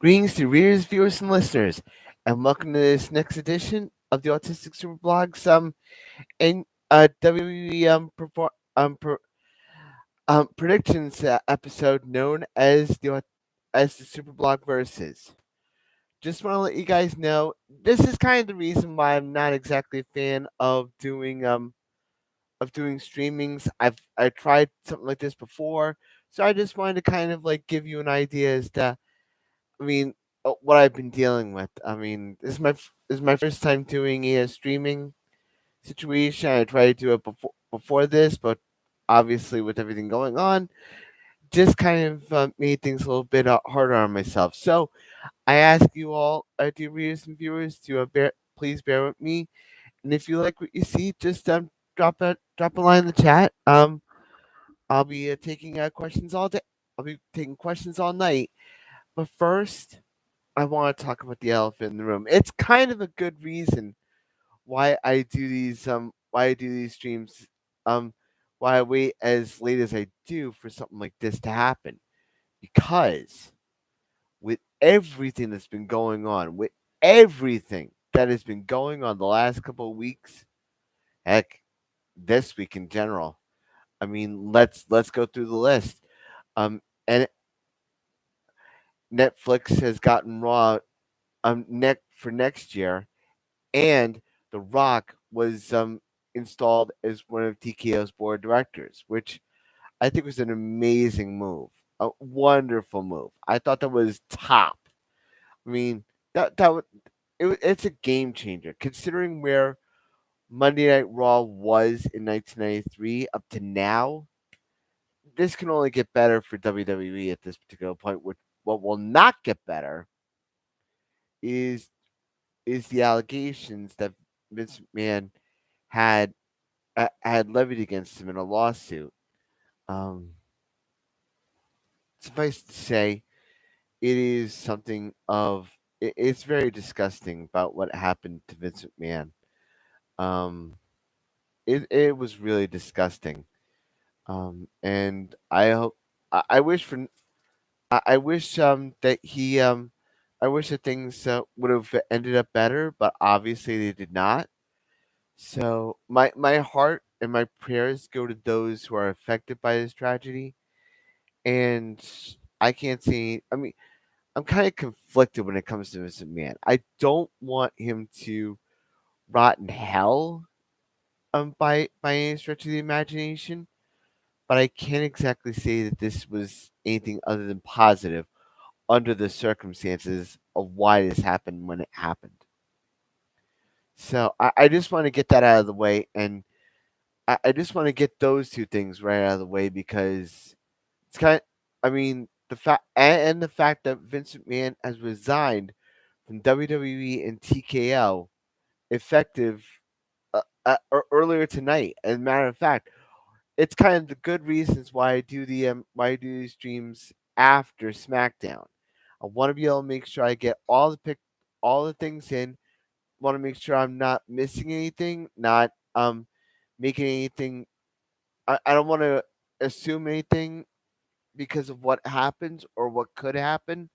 Greetings to readers, viewers, and listeners, and welcome to this next edition of the Autistic SuperBlog's and WWE predictions episode known as the SuperBlog versus. Just want to let you guys know this is kind of the reason why I'm not exactly a fan of doing streamings. I tried something like this before, so I just wanted to kind of like give you an idea as to I mean, what I've been dealing with. I mean, this is my first time doing a streaming situation. I tried to do it before this, but obviously with everything going on, just kind of made things a little bit harder on myself. So I ask you all, dear readers and viewers, to please bear with me. And if you like what you see, just drop a line in the chat. I'll be taking questions all day. I'll be taking questions all night. But first, I want to talk about the elephant in the room. It's kind of a good reason why I do these streams why I wait as late as I do for something like this to happen. Because with everything that's been going on, with everything that has been going on the last couple of weeks, heck, this week in general. I mean, let's go through the list. And Netflix has gotten Raw for next year, and The Rock was installed as one of TKO's board of directors, which I think was an amazing move, a wonderful move. I thought that was top. I mean, it's a game changer considering where Monday Night Raw was in 1993 up to now. This can only get better for WWE at this particular point. Which what will not get better is the allegations that Vince McMahon had had levied against him in a lawsuit. Um, Suffice to say, it is something of it's very disgusting about what happened to Vince McMahon. Um, it was really disgusting. And I hope I wish for I wish that he I wish that things would have ended up better, but obviously they did not. So my heart and my prayers go to those who are affected by this tragedy, and I can't see. I mean, I'm kind of conflicted when it comes to Vince McMahon. I don't want him to rot in hell, by any stretch of the imagination, but I can't exactly say that this was anything other than positive under the circumstances of why this happened when it happened. So I just want to get that out of the way, and I just want to get those two things right out of the way because it's kind. I mean, the fact that Vince McMahon has resigned from WWE and TKO effective earlier tonight. As a matter of fact, it's kind of the good reasons why I do these streams after SmackDown. I want to be able to make sure I get all the things in. Want to make sure I'm not missing anything, not making anything. I don't want to assume anything because of what happens or what could happen.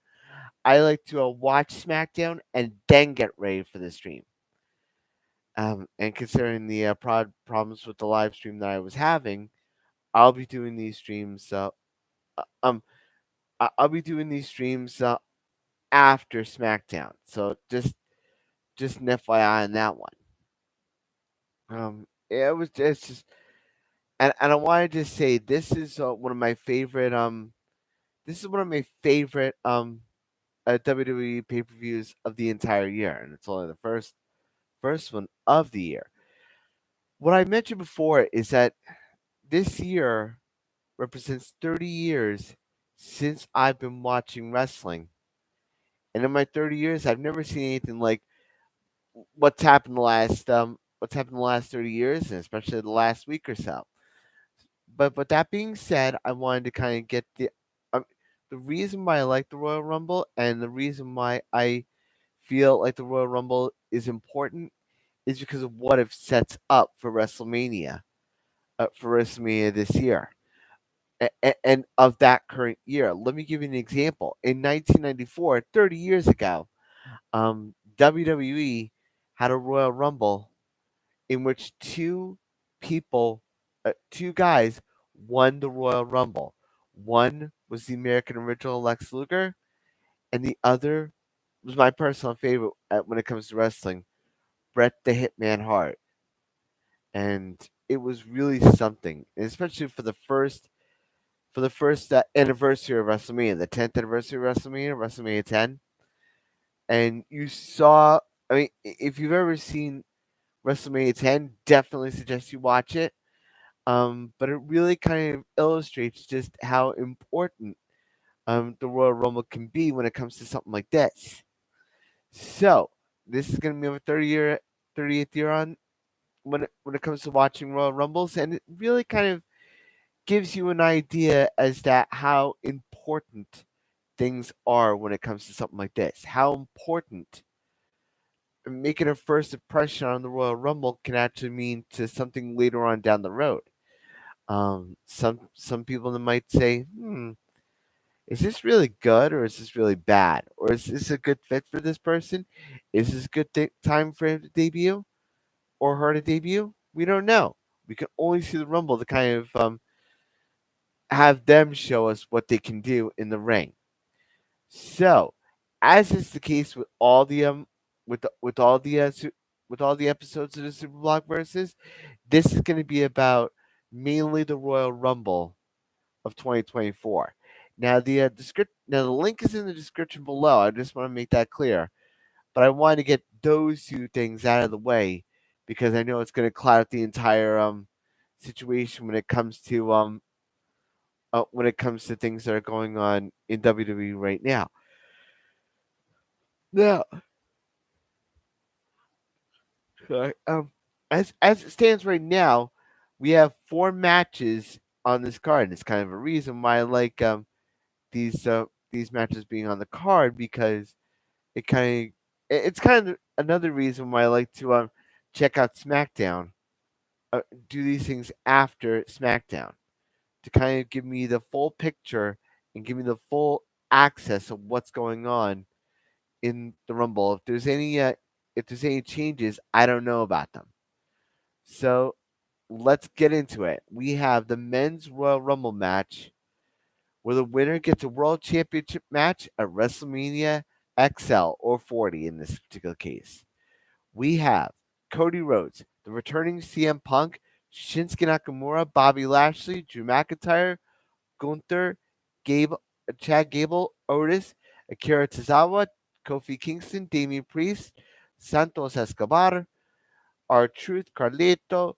I like to watch SmackDown and then get ready for the stream. And considering the problems with the live stream that I was having, I'll be doing these streams. Uh, um, I'll be doing these streams after SmackDown. So just an FYI on that one. Yeah, it's just, and I wanted to say this is one of my favorite. This is one of my favorite WWE pay per views of the entire year, and it's only the first one of the year. What I mentioned before is that this year represents 30 years since I've been watching wrestling. And in my 30 years, I've never seen anything like what's happened the last 30 years, and especially the last week or so. But that being said, I wanted to kind of get um, the reason why I like the Royal Rumble and the reason why I feel like the Royal Rumble is important is because of what it sets up for WrestleMania this year. and of that current year. Let me give you an example. In 1994, 30 years ago, WWE had a Royal Rumble in which two guys won the Royal Rumble. One was the American original Lex Luger, and the other was my personal favorite when it comes to wrestling, Bret the Hitman Hart. And it was really something, and especially for the first anniversary of WrestleMania, the 10th anniversary of WrestleMania, WrestleMania 10. And you saw, I mean, if you've ever seen WrestleMania 10, definitely suggest you watch it. But it really kind of illustrates just how important the Royal Rumble can be when it comes to something like this. So this is going to be a 30th year on when it comes to watching Royal Rumbles, and it really kind of gives you an idea as to how important things are when it comes to something like this. How important making a first impression on the Royal Rumble can actually mean to something later on down the road. Some people might say, is this really good or is this really bad? Or is this a good fit for this person? Is this a good time for him to debut or her to debut? We don't know. We can only see the Rumble to kind of have them show us what they can do in the ring. So, as is the case with all the with all the episodes of the SuperBlog versus, this is going to be about mainly the Royal Rumble of 2024. Now the link is in the description below. I just want to make that clear. But I want to get those two things out of the way because I know it's going to cloud the entire situation when it comes to things that are going on in WWE right now. Now, sorry, as it stands right now, we have four matches on this card. It's kind of a reason why I like these matches being on the card because it's kind of another reason why I like to check out SmackDown, do these things after SmackDown to kind of give me the full picture and give me the full access of what's going on in the Rumble. If there's any changes, I don't know about them. So let's get into it. We have the men's Royal Rumble match where the winner gets a World Championship match at WrestleMania XL or 40 in this particular case. We have Cody Rhodes, the returning CM Punk, Shinsuke Nakamura, Bobby Lashley, Drew McIntyre, Gunther, Chad Gable, Otis, Akira Tozawa, Kofi Kingston, Damian Priest, Santos Escobar, R Truth, Carlito,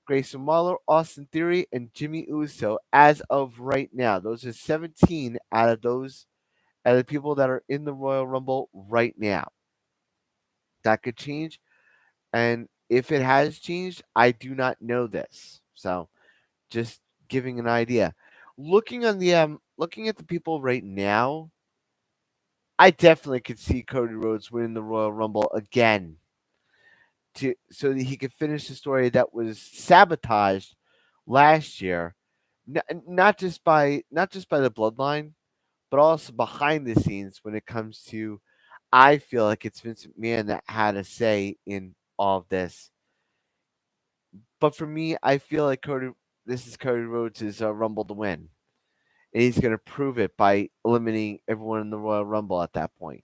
Grayson Waller, Austin Theory, and Jimmy Uso as of right now. Those are 17 out of the people that are in the Royal Rumble right now. That could change, and if it has changed, I do not know this. So just giving an idea. Looking at the people right now, I definitely could see Cody Rhodes winning the Royal Rumble again so that he could finish the story that was sabotaged last year, not just by the bloodline, but also behind the scenes when it comes to. I feel like it's Vince McMahon that had a say in all of this. But for me, I feel like this is Cody Rhodes' Rumble to win, and he's going to prove it by eliminating everyone in the Royal Rumble at that point.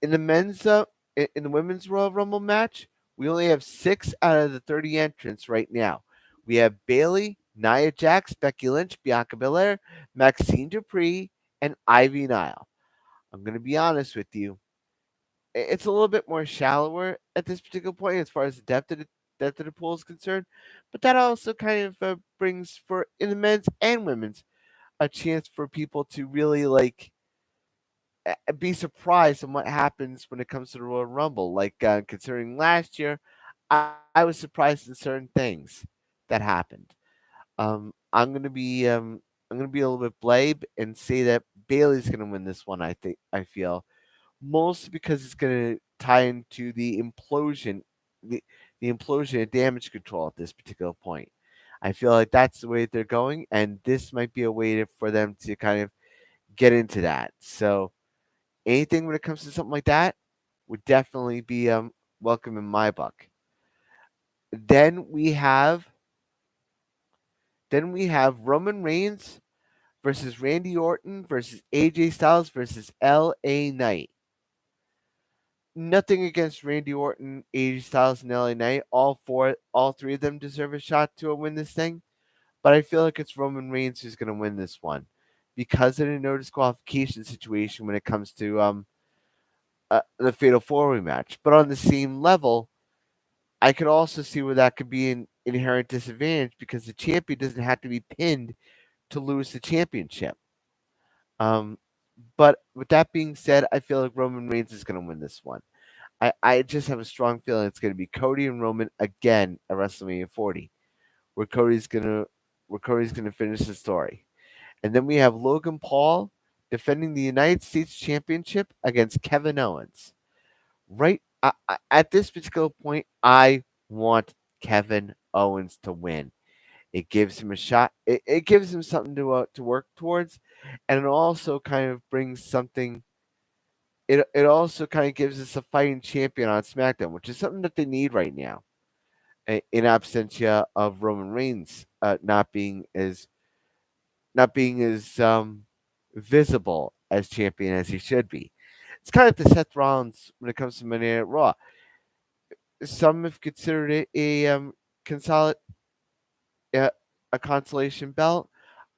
In the in the women's Royal Rumble match, we only have 6 out of the 30 entrants right now. We have Bayley, Nia Jax, Becky Lynch, Bianca Belair, Maxine Dupree, and Ivy Nile. I'm going to be honest with you. It's a little bit more shallower at this particular point as far as the depth of the pool is concerned, but that also kind of brings for in the men's and women's a chance for people to really be surprised on what happens when it comes to the Royal Rumble. Like considering last year, I was surprised in certain things that happened. I'm gonna be a little bit blade and say that Bailey's gonna win this one. I feel mostly because it's gonna tie into the implosion of damage control at this particular point. I feel like that's the way they're going, and this might be a way for them to kind of get into that. So anything when it comes to something like that would definitely be welcome in my book. Then we have Roman Reigns versus Randy Orton versus AJ Styles versus LA Knight. Nothing against Randy Orton, AJ Styles, and LA Knight. All three of them deserve a shot to win this thing. But I feel like it's Roman Reigns who's going to win this one because of the no disqualification situation when it comes to the Fatal 4-Way match. But on the same level, I could also see where that could be an inherent disadvantage because the champion doesn't have to be pinned to lose the championship. But with that being said, I feel like Roman Reigns is going to win this one. I just have a strong feeling it's going to be Cody and Roman again at WrestleMania 40, where Cody's gonna finish the story. And then we have Logan Paul defending the United States Championship against Kevin Owens. Right at this particular point, I want Kevin Owens to win. It gives him a shot. It gives him something to work towards, and it also kind of brings something. It also kind of gives us a fighting champion on SmackDown, which is something that they need right now, in absentia of Roman Reigns not being as visible as champion as he should be. It's kind of like the Seth Rollins when it comes to Monday Night Raw. Some have considered it consolid uh, a consolation belt.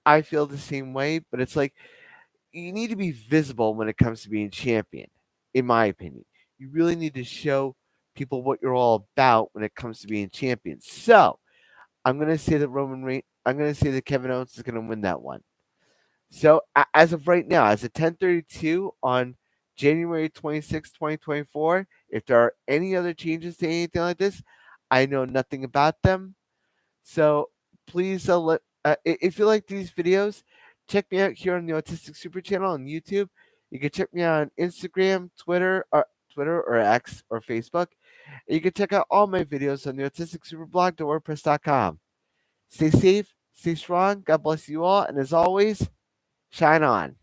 I feel the same way, but it's like you need to be visible when it comes to being champion, in my opinion. You really need to show people what you're all about when it comes to being champion. So I'm gonna say that Kevin Owens is gonna win that one. So as of right now, as of 10:32 on January 26, 2024, if there are any other changes to anything like this, I know nothing about them. So please if you like these videos, check me out here on the Autistic Super Channel on YouTube. You can check me out on Instagram, Twitter or X or Facebook. And you can check out all my videos on the Autistic SuperBlog, WordPress.com. Stay safe, stay strong. God bless you all, and as always, shine on.